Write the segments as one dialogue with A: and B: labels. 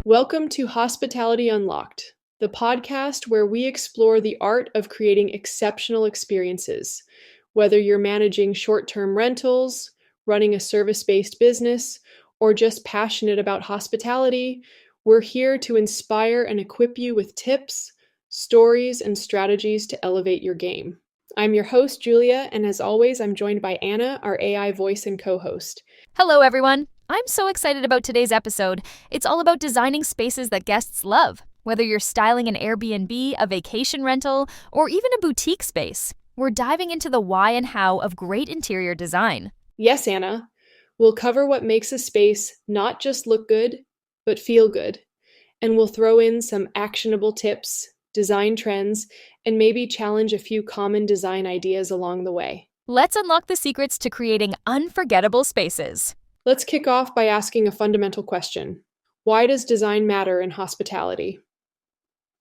A: Welcome to Hospitality Unlocked, the podcast where we explore the art of creating exceptional experiences. Whether you're managing short-term rentals, running a service-based business, or just passionate about hospitality, we're here to inspire and equip you with tips, stories, and strategies to elevate your game. I'm your host, Julia, and as always, I'm joined by Anna, our AI voice and co-host.
B: Hello, everyone. I'm so excited about today's episode. It's all about designing spaces that guests love. Whether you're styling an Airbnb, a vacation rental, or even a boutique space, we're diving into the why and how of great interior design.
A: Yes, Anna. We'll cover what makes a space not just look good, but feel good. And we'll throw in some actionable tips, design trends, and maybe challenge a few common design ideas along the way.
B: Let's unlock the secrets to creating unforgettable spaces.
A: Let's kick off by asking a fundamental question. Why does design matter in hospitality?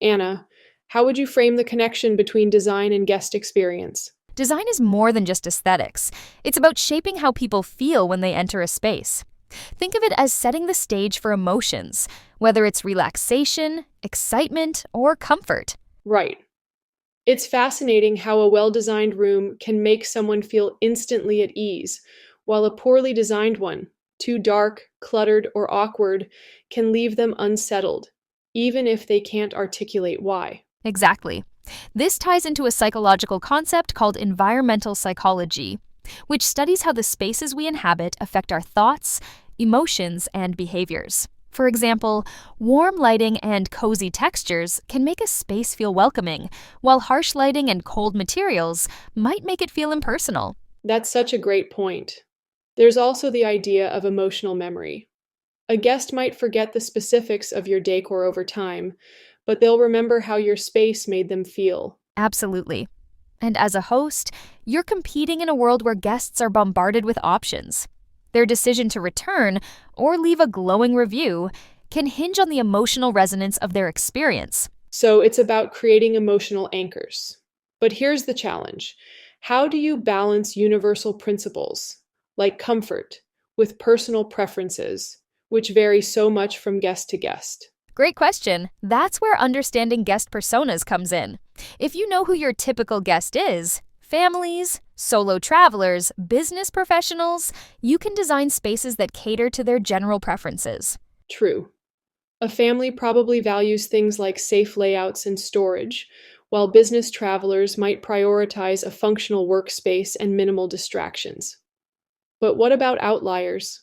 A: Anna, how would you frame the connection between design and guest experience?
B: Design is more than just aesthetics. It's about shaping how people feel when they enter a space. Think of it as setting the stage for emotions, whether it's relaxation, excitement, or comfort.
A: Right. It's fascinating how a well-designed room can make someone feel instantly at ease, while a poorly designed one, too dark, cluttered, or awkward, can leave them unsettled, even if they can't articulate why.
B: Exactly. This ties into a psychological concept called environmental psychology, which studies how the spaces we inhabit affect our thoughts, emotions, and behaviors. For example, warm lighting and cozy textures can make a space feel welcoming, while harsh lighting and cold materials might make it feel impersonal.
A: That's such a great point. There's also the idea of emotional memory. A guest might forget the specifics of your decor over time, but they'll remember how your space made them feel.
B: Absolutely. And as a host, you're competing in a world where guests are bombarded with options. Their decision to return or leave a glowing review can hinge on the emotional resonance of their experience.
A: So it's about creating emotional anchors. But here's the challenge. How do you balance universal principles, like comfort, with personal preferences, which vary so much from guest to guest?
B: Great question. That's where understanding guest personas comes in. If you know who your typical guest is, families, solo travelers, business professionals, you can design spaces that cater to their general preferences.
A: True. A family probably values things like safe layouts and storage, while business travelers might prioritize a functional workspace and minimal distractions. But what about outliers?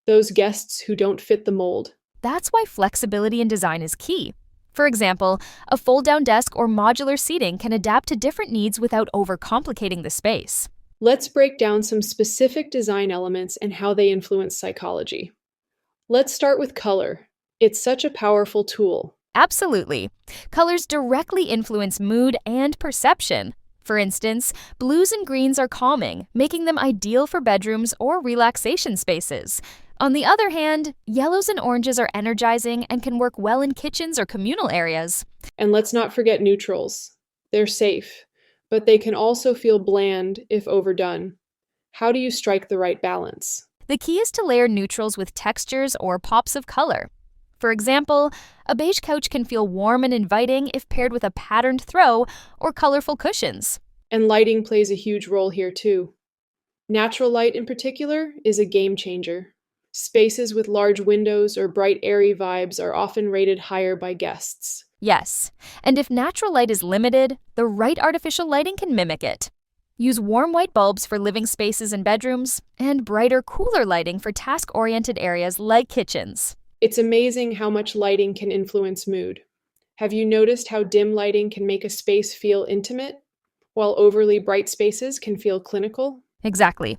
A: Those guests who don't fit the mold?
B: That's why flexibility in design is key. For example, a fold-down desk or modular seating can adapt to different needs without overcomplicating the space.
A: Let's break down some specific design elements and how they influence psychology. Let's start with color. It's such a powerful tool.
B: Absolutely. Colors directly influence mood and perception. For instance, blues and greens are calming, making them ideal for bedrooms or relaxation spaces. On the other hand, yellows and oranges are energizing and can work well in kitchens or communal areas.
A: And let's not forget neutrals. They're safe, but they can also feel bland if overdone. How do you strike the right balance?
B: The key is to layer neutrals with textures or pops of color. For example, a beige couch can feel warm and inviting if paired with a patterned throw or colorful cushions.
A: And lighting plays a huge role here too. Natural light in particular is a game changer. Spaces with large windows or bright, airy vibes are often rated higher by guests.
B: Yes, and if natural light is limited, the right artificial lighting can mimic it. Use warm white bulbs for living spaces and bedrooms, and brighter, cooler lighting for task-oriented areas like kitchens.
A: It's amazing how much lighting can influence mood. Have you noticed how dim lighting can make a space feel intimate, while overly bright spaces can feel clinical?
B: Exactly.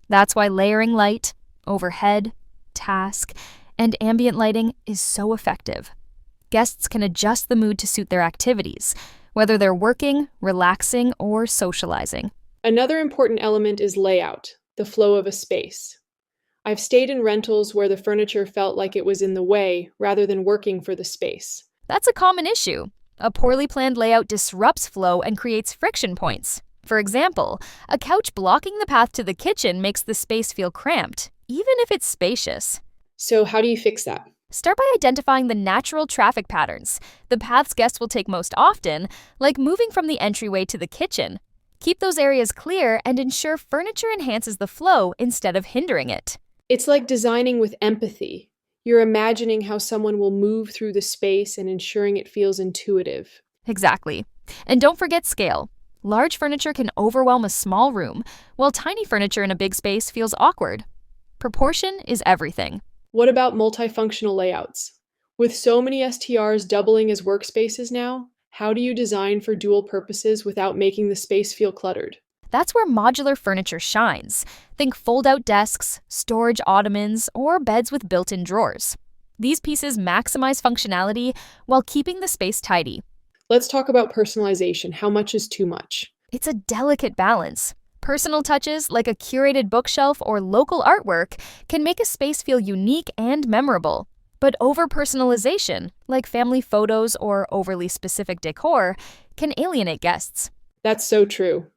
B: That's why layering light, overhead, task, and ambient lighting is so effective. Guests can adjust the mood to suit their activities, whether they're working, relaxing, or socializing.
A: Another important element is layout, the flow of a space. I've stayed in rentals where the furniture felt like it was in the way rather than working for the space.
B: That's a common issue. A poorly planned layout disrupts flow and creates friction points. For example, a couch blocking the path to the kitchen makes the space feel cramped, even if it's spacious.
A: So how do you fix that?
B: Start by identifying the natural traffic patterns, the paths guests will take most often, like moving from the entryway to the kitchen. Keep those areas clear and ensure furniture enhances the flow instead of hindering it.
A: It's like designing with empathy. You're imagining how someone will move through the space and ensuring it feels intuitive.
B: Exactly. And don't forget scale. Large furniture can overwhelm a small room, while tiny furniture in a big space feels awkward. Proportion is everything.
A: What about multifunctional layouts? With so many STRs doubling as workspaces now, how do you design for dual purposes without making the space feel cluttered?
B: That's where modular furniture shines. Think fold-out desks, storage ottomans, or beds with built-in drawers. These pieces maximize functionality while keeping the space tidy.
A: Let's talk about personalization. How much is too much?
B: It's a delicate balance. Personal touches, like a curated bookshelf or local artwork, can make a space feel unique and memorable. But over-personalization, like family photos or overly specific decor, can alienate guests.
A: That's so true.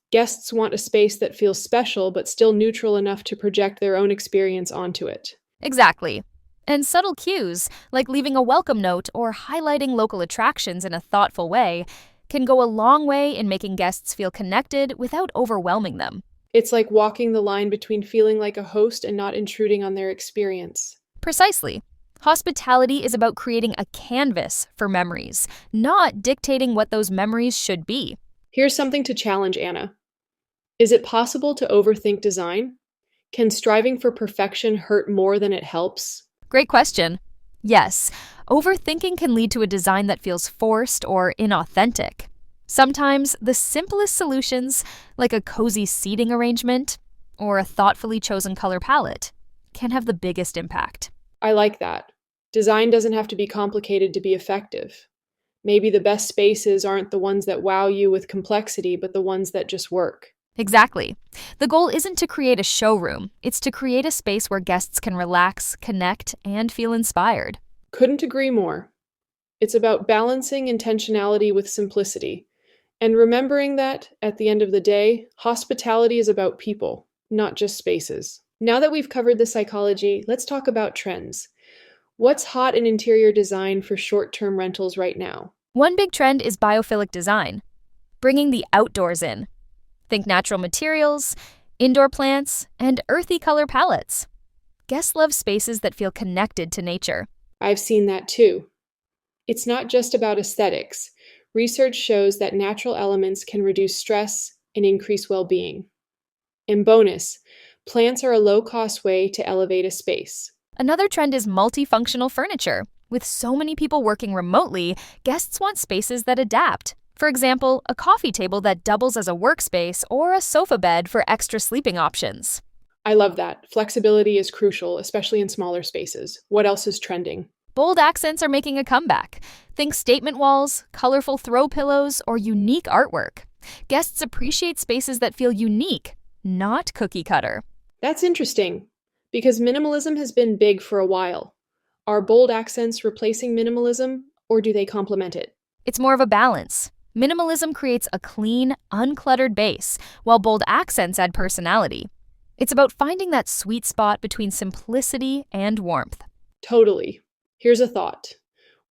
A: Guests want a space that feels special but still neutral enough to project their own experience onto it.
B: Exactly. And subtle cues, like leaving a welcome note or highlighting local attractions in a thoughtful way, can go a long way in making guests feel connected without overwhelming them.
A: It's like walking the line between feeling like a host and not intruding on their experience.
B: Precisely. Hospitality is about creating a canvas for memories, not dictating what those memories should be.
A: Here's something to challenge Anna. Is it possible to overthink design? Can striving for perfection hurt more than it helps?
B: Great question. Yes, overthinking can lead to a design that feels forced or inauthentic. Sometimes the simplest solutions, like a cozy seating arrangement or a thoughtfully chosen color palette, can have the biggest impact.
A: I like that. Design doesn't have to be complicated to be effective. Maybe the best spaces aren't the ones that wow you with complexity, but the ones that just work.
B: Exactly. The goal isn't to create a showroom, it's to create a space where guests can relax, connect, and feel inspired.
A: Couldn't agree more. It's about balancing intentionality with simplicity, and remembering that, at the end of the day, hospitality is about people, not just spaces. Now that we've covered the psychology, let's talk about trends. What's hot in interior design for short-term rentals right now?
B: One big trend is biophilic design, bringing the outdoors in. Think natural materials, indoor plants, and earthy color palettes. Guests love spaces that feel connected to nature.
A: I've seen that too. It's not just about aesthetics. Research shows that natural elements can reduce stress and increase well-being. And bonus, plants are a low-cost way to elevate a space.
B: Another trend is multifunctional furniture. With so many people working remotely, guests want spaces that adapt. For example, a coffee table that doubles as a workspace or a sofa bed for extra sleeping options.
A: I love that. Flexibility is crucial, especially in smaller spaces. What else is trending?
B: Bold accents are making a comeback. Think statement walls, colorful throw pillows, or unique artwork. Guests appreciate spaces that feel unique, not cookie cutter.
A: That's interesting, because minimalism has been big for a while. Are bold accents replacing minimalism, or do they complement it?
B: It's more of a balance. Minimalism creates a clean, uncluttered base, while bold accents add personality. It's about finding that sweet spot between simplicity and warmth.
A: Totally. Here's a thought.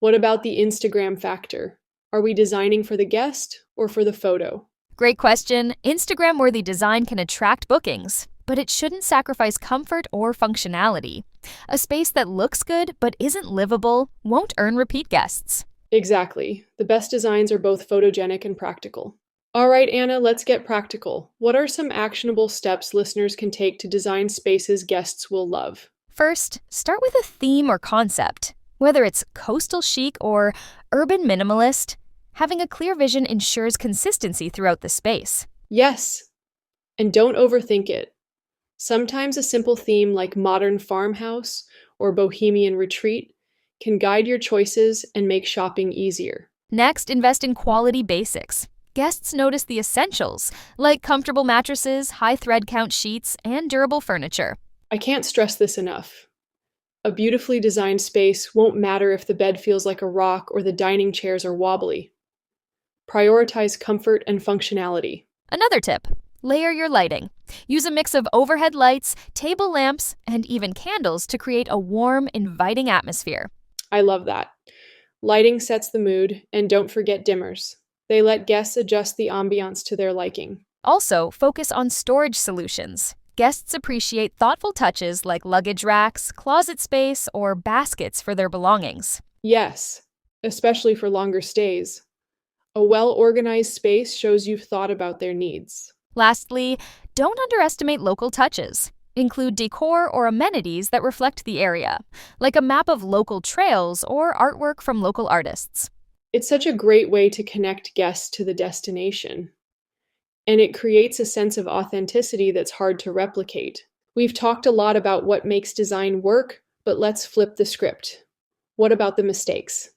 A: What about the Instagram factor? Are we designing for the guest or for the photo?
B: Great question. Instagram-worthy design can attract bookings, but it shouldn't sacrifice comfort or functionality. A space that looks good but isn't livable won't earn repeat guests.
A: Exactly. The best designs are both photogenic and practical. All right, Anna, let's get practical. What are some actionable steps listeners can take to design spaces guests will love?
B: First, start with a theme or concept. Whether it's coastal chic or urban minimalist, having a clear vision ensures consistency throughout the space.
A: Yes, and don't overthink it. Sometimes a simple theme like modern farmhouse or bohemian retreat can guide your choices and make shopping easier.
B: Next, invest in quality basics. Guests notice the essentials, like comfortable mattresses, high thread count sheets, and durable furniture.
A: I can't stress this enough. A beautifully designed space won't matter if the bed feels like a rock or the dining chairs are wobbly. Prioritize comfort and functionality.
B: Another tip, Layer your lighting. Use a mix of overhead lights, table lamps, and even candles to create a warm, inviting atmosphere.
A: I love that. Lighting sets the mood, and don't forget dimmers. They let guests adjust the ambiance to their liking.
B: Also, focus on storage solutions. Guests appreciate thoughtful touches like luggage racks, closet space, or baskets for their belongings.
A: Yes, especially for longer stays. A well-organized space shows you've thought about their needs.
B: Lastly, don't underestimate local touches. Include decor or amenities that reflect the area, like a map of local trails or artwork from local artists.
A: It's such a great way to connect guests to the destination, and it creates a sense of authenticity that's hard to replicate. We've talked a lot about what makes design work, but let's flip the script. What about the mistakes?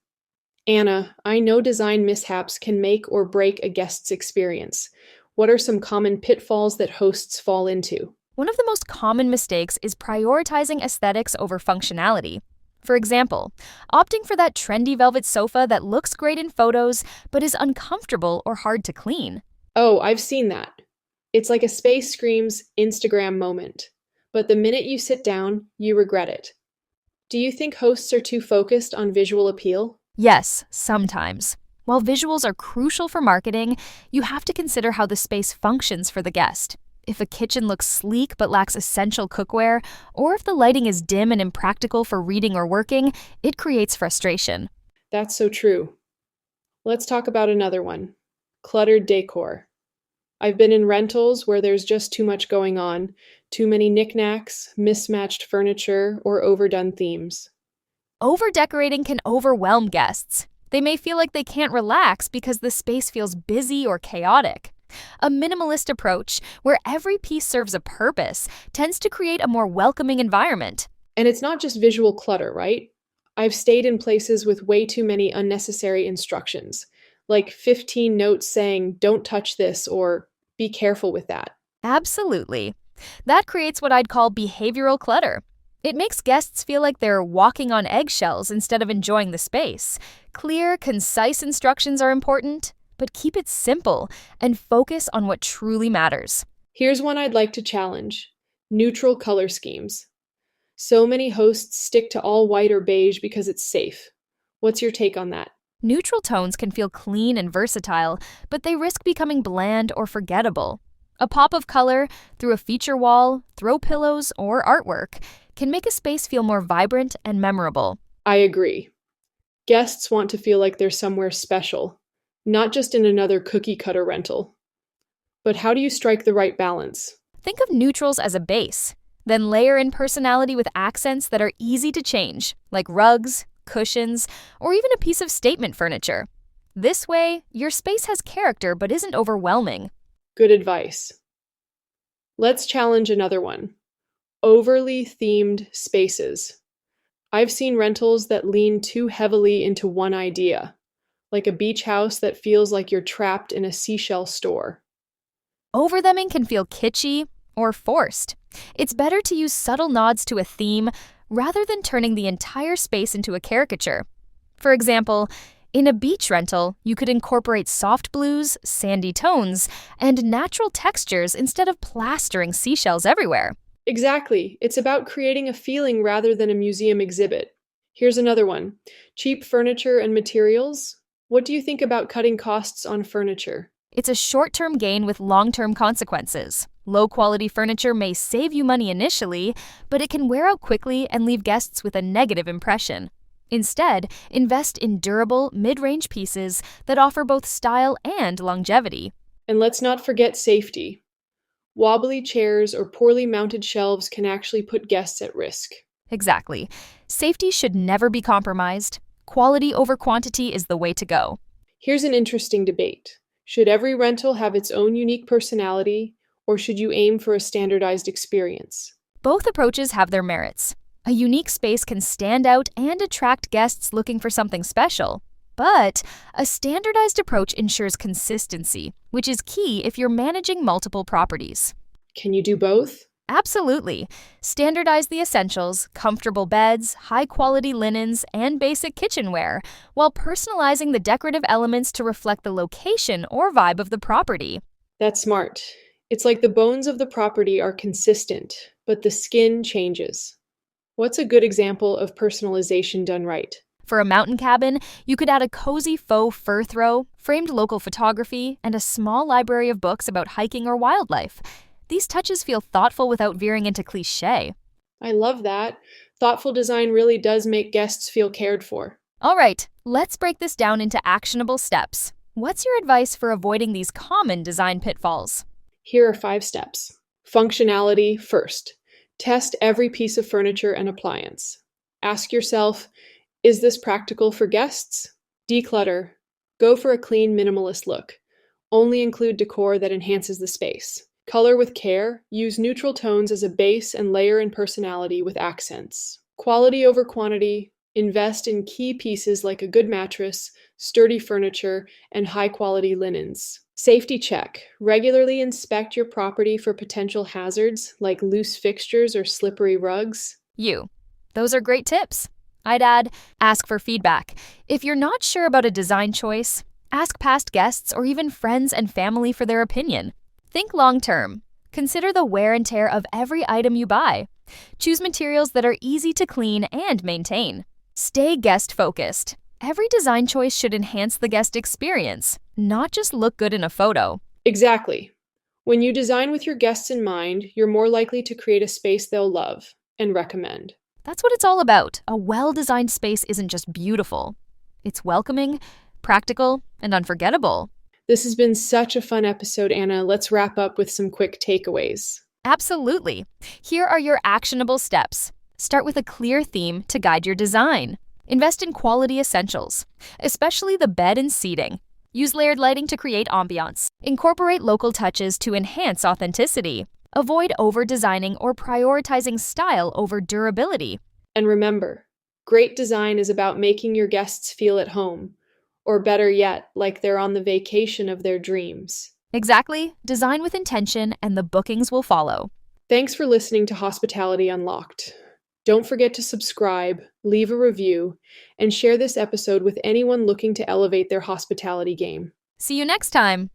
A: Anna, I know design mishaps can make or break a guest's experience. What are some common pitfalls that hosts fall into?
B: One of the most common mistakes is prioritizing aesthetics over functionality. For example, opting for that trendy velvet sofa that looks great in photos but is uncomfortable or hard to clean.
A: Oh, I've seen that. It's like a space screams Instagram moment, but the minute you sit down, you regret it. Do you think hosts are too focused on visual appeal?
B: Yes, sometimes. While visuals are crucial for marketing, you have to consider how the space functions for the guest. If a kitchen looks sleek but lacks essential cookware, or if the lighting is dim and impractical for reading or working, it creates frustration.
A: That's so true. Let's talk about another one. Cluttered decor. I've been in rentals where there's just too much going on, too many knickknacks, mismatched furniture, or overdone themes.
B: Over-decorating can overwhelm guests. They may feel like they can't relax because the space feels busy or chaotic. A minimalist approach, where every piece serves a purpose, tends to create a more welcoming environment.
A: And it's not just visual clutter, right? I've stayed in places with way too many unnecessary instructions, like 15 notes saying, don't touch this, or be careful with that.
B: Absolutely. That creates what I'd call behavioral clutter. It makes guests feel like they're walking on eggshells instead of enjoying the space. Clear, concise instructions are important, but keep it simple and focus on what truly matters.
A: Here's one I'd like to challenge: neutral color schemes. So many hosts stick to all white or beige because it's safe. What's your take on that?
B: Neutral tones can feel clean and versatile, but they risk becoming bland or forgettable. A pop of color through a feature wall, throw pillows, or artwork can make a space feel more vibrant and memorable.
A: I agree. Guests want to feel like they're somewhere special, not just in another cookie-cutter rental. But how do you strike the right balance?
B: Think of neutrals as a base, then layer in personality with accents that are easy to change, like rugs, cushions, or even a piece of statement furniture. This way, your space has character but isn't overwhelming.
A: Good advice. Let's challenge another one: overly themed spaces. I've seen rentals that lean too heavily into one idea, like a beach house that feels like you're trapped in a seashell store.
B: Overtheming can feel kitschy or forced. It's better to use subtle nods to a theme rather than turning the entire space into a caricature. For example, in a beach rental, you could incorporate soft blues, sandy tones, and natural textures instead of plastering seashells everywhere.
A: Exactly. It's about creating a feeling rather than a museum exhibit. Here's another one: cheap furniture and materials. What do you think about cutting costs on furniture?
B: It's a short-term gain with long-term consequences. Low-quality furniture may save you money initially, but it can wear out quickly and leave guests with a negative impression. Instead, invest in durable, mid-range pieces that offer both style and longevity.
A: And let's not forget safety. Wobbly chairs or poorly mounted shelves can actually put guests at risk.
B: Exactly. Safety should never be compromised. Quality over quantity is the way to go.
A: Here's an interesting debate. Should every rental have its own unique personality, or should you aim for a standardized experience?
B: Both approaches have their merits. A unique space can stand out and attract guests looking for something special. But a standardized approach ensures consistency, which is key if you're managing multiple properties.
A: Can you do both?
B: Absolutely. Standardize the essentials, comfortable beds, high-quality linens, and basic kitchenware, while personalizing the decorative elements to reflect the location or vibe of the property.
A: That's smart. It's like the bones of the property are consistent, but the skin changes. What's a good example of personalization done right?
B: For a mountain cabin, you could add a cozy faux fur throw, framed local photography, and a small library of books about hiking or wildlife. These touches feel thoughtful without veering into cliché.
A: I love that. Thoughtful design really does make guests feel cared for.
B: All right, let's break this down into actionable steps. What's your advice for avoiding these common design pitfalls?
A: Here are 5 steps. Functionality first. Test every piece of furniture and appliance. Ask yourself, is this practical for guests? Declutter. Go for a clean, minimalist look. Only include decor that enhances the space. Color with care. Use neutral tones as a base and layer in personality with accents. Quality over quantity. Invest in key pieces like a good mattress, sturdy furniture, and high-quality linens. Safety check. Regularly inspect your property for potential hazards like loose fixtures or slippery rugs.
B: Those are great tips. I'd add, ask for feedback. If you're not sure about a design choice, ask past guests or even friends and family for their opinion. Think long-term. Consider the wear and tear of every item you buy. Choose materials that are easy to clean and maintain. Stay guest-focused. Every design choice should enhance the guest experience, not just look good in a photo.
A: Exactly. When you design with your guests in mind, you're more likely to create a space they'll love and recommend.
B: That's what it's all about. A well-designed space isn't just beautiful. It's welcoming, practical, and unforgettable.
A: This has been such a fun episode, Anna. Let's wrap up with some quick takeaways.
B: Absolutely. Here are your actionable steps. Start with a clear theme to guide your design. Invest in quality essentials, especially the bed and seating. Use layered lighting to create ambiance. Incorporate local touches to enhance authenticity. Avoid over-designing or prioritizing style over durability.
A: And remember, great design is about making your guests feel at home, or better yet, like they're on the vacation of their dreams.
B: Exactly. Design with intention and the bookings will follow.
A: Thanks for listening to Hospitality Unlocked. Don't forget to subscribe, leave a review, and share this episode with anyone looking to elevate their hospitality game.
B: See you next time.